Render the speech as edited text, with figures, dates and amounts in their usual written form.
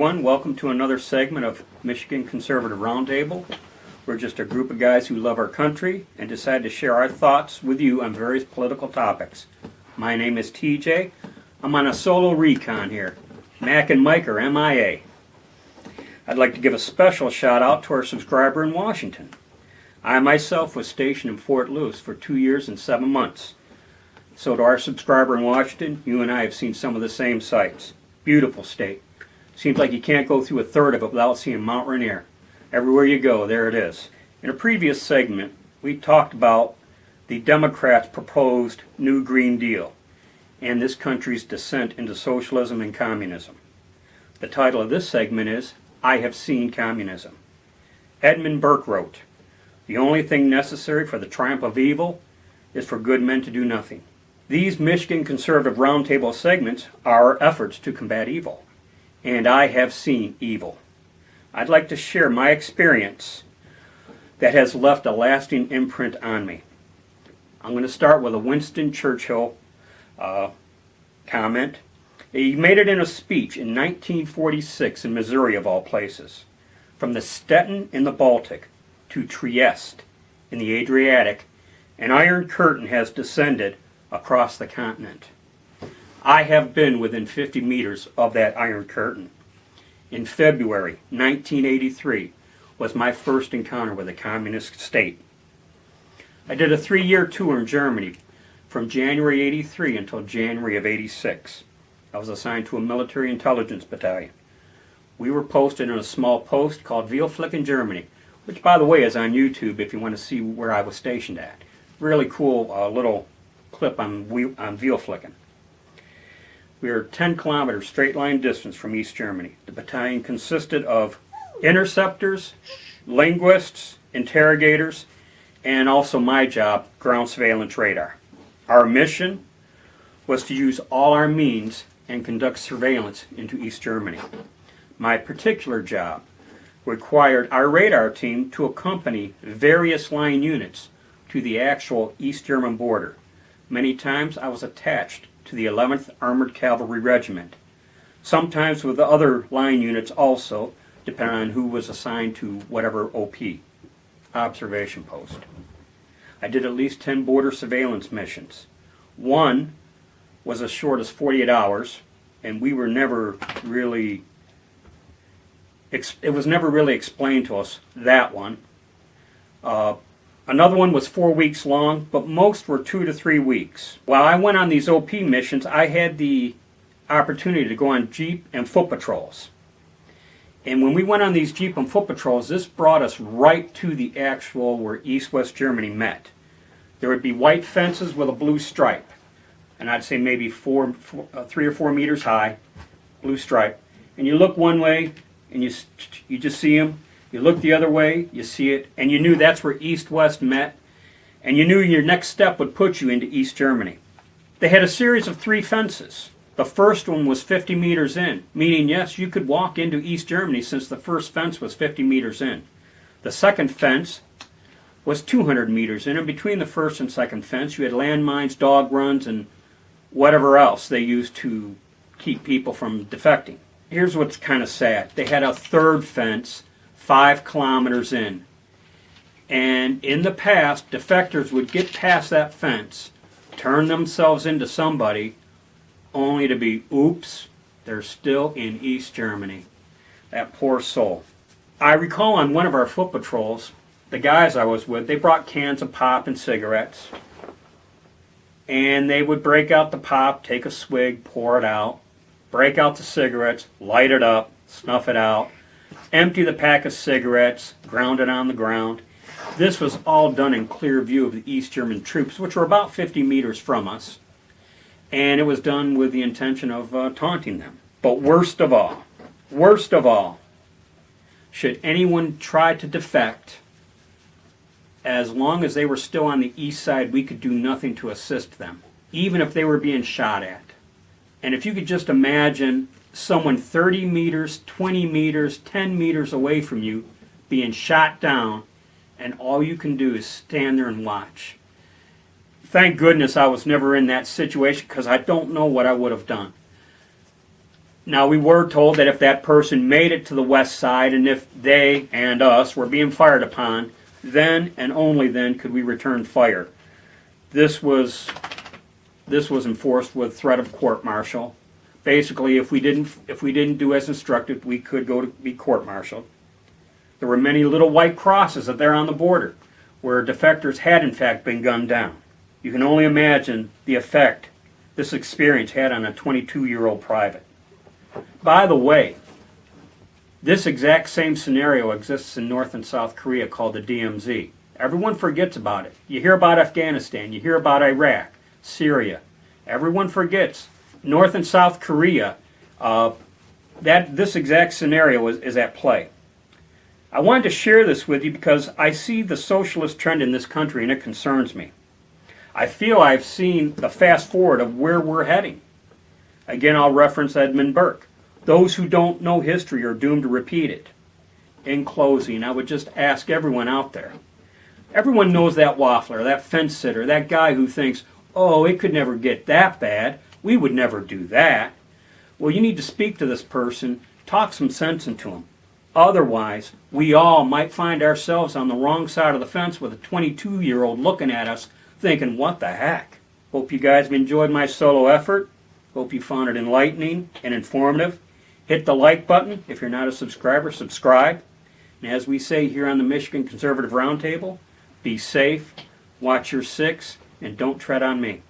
everyone. Welcome to another segment of Michigan Conservative Roundtable. We're just a group of guys who love our country and decide to share our thoughts with you on various political topics. My name is TJay. I'm on a solo recon here. Mac and Mike are MIA. I'd like to give a special shout out to our subscriber in Washington. I myself was stationed in Fort Lewis for 2 years and 7 months. So to our subscriber in Washington, you and I have seen some of the same sights. Beautiful state. Seems like you can't go through a third of it without seeing Mount Rainier. Everywhere you go, there it is. In a previous segment, we talked about the Democrats' proposed New Green Deal and this country's descent into socialism and communism. The title of this segment is, I Have Seen Communism. Edmund Burke wrote, "The only thing necessary for the triumph of evil is for good men to do nothing." These Michigan Conservative Roundtable segments are our efforts to combat evil. And I have seen evil. I'd like to share my experience that has left a lasting imprint on me. I'm going to start with a Winston Churchill comment. He made it in a speech in 1946 in Missouri, of all places. From the Stettin in the Baltic to Trieste in the Adriatic, an iron curtain has descended across the continent. I have been within 50 meters of that iron curtain. In February 1983 was my first encounter with a communist state. I did a 3-year tour in Germany from January 83 until January of 86. I was assigned to a military intelligence battalion. We were posted in a small post called Vielflicken, Germany, which by the way is on YouTube if you want to see where I was stationed at. Really cool little clip on Vielflicken. We were 10 kilometers straight line distance from East Germany. The battalion consisted of interceptors, linguists, interrogators, and also my job, ground surveillance radar. Our mission was to use all our means and conduct surveillance into East Germany. My particular job required our radar team to accompany various line units to the actual East German border. Many times I was attached to the 11th Armored Cavalry Regiment, sometimes with the other line units also, depending on who was assigned to whatever OP, observation post. I did at least 10 border surveillance missions. One was as short as 48 hours, and we were never really, it was never really explained to us, that one. Another one was 4 weeks long, but most were 2 to 3 weeks. While I went on these OP missions, I had the opportunity to go on Jeep and foot patrols. And when we went on these Jeep and foot patrols, this brought us right to the actual where East-West Germany met. There would be white fences with a blue stripe, and I'd say maybe 3 or 4 meters high, blue stripe. And you look one way, and you just see them. You look the other way, you see it, and you knew that's where East-West met, and you knew your next step would put you into East Germany. They had a series of 3 fences. The first one was 50 meters in, meaning yes, you could walk into East Germany since the first fence was 50 meters in. The second fence was 200 meters in, and between the first and second fence you had landmines, dog runs, and whatever else they used to keep people from defecting. Here's what's kind of sad. They had a third fence 5 kilometers in. And in the past, defectors would get past that fence, turn themselves into somebody, only to be, oops, they're still in East Germany. That poor soul. I recall on one of our foot patrols, the guys I was with, they brought cans of pop and cigarettes. And they would break out the pop, take a swig, pour it out, break out the cigarettes, light it up, snuff it out, empty the pack of cigarettes, ground it on the ground. This was all done in clear view of the East German troops, which were about 50 meters from us. And it was done with the intention of taunting them. But worst of all, should anyone try to defect, as long as they were still on the east side, we could do nothing to assist them, even if they were being shot at. And if you could just imagine someone 30 meters, 20 meters, 10 meters away from you being shot down, and all you can do is stand there and watch. Thank goodness I was never in that situation, because I don't know what I would have done. Now, we were told that if that person made it to the west side and if they and us were being fired upon, then and only then could we return fire. This was enforced with threat of court-martial. Basically, if we didn't do as instructed, we could go to be court-martialed. There were many little white crosses up there on the border where defectors had in fact been gunned down. You can only imagine the effect this experience had on a 22-year-old private. By the way, this exact same scenario exists in North and South Korea called the DMZ. Everyone forgets about it. You hear about Afghanistan, you hear about Iraq, Syria. Everyone forgets. North and South Korea, this exact scenario is at play. I wanted to share this with you because I see the socialist trend in this country and it concerns me. I feel I've seen the fast forward of where we're heading. Again, I'll reference Edmund Burke. Those who don't know history are doomed to repeat it. In closing, I would just ask everyone out there. Everyone knows that waffler, that fence sitter, that guy who thinks, oh, it could never get that bad. We would never do that. Well, you need to speak to this person, talk some sense into him. Otherwise, we all might find ourselves on the wrong side of the fence with a 22-year-old looking at us thinking, what the heck? Hope you guys have enjoyed my solo effort. Hope you found it enlightening and informative. Hit the like button. If you're not a subscriber, subscribe. And as we say here on the Michigan Conservative Roundtable, be safe, watch your six, and don't tread on me.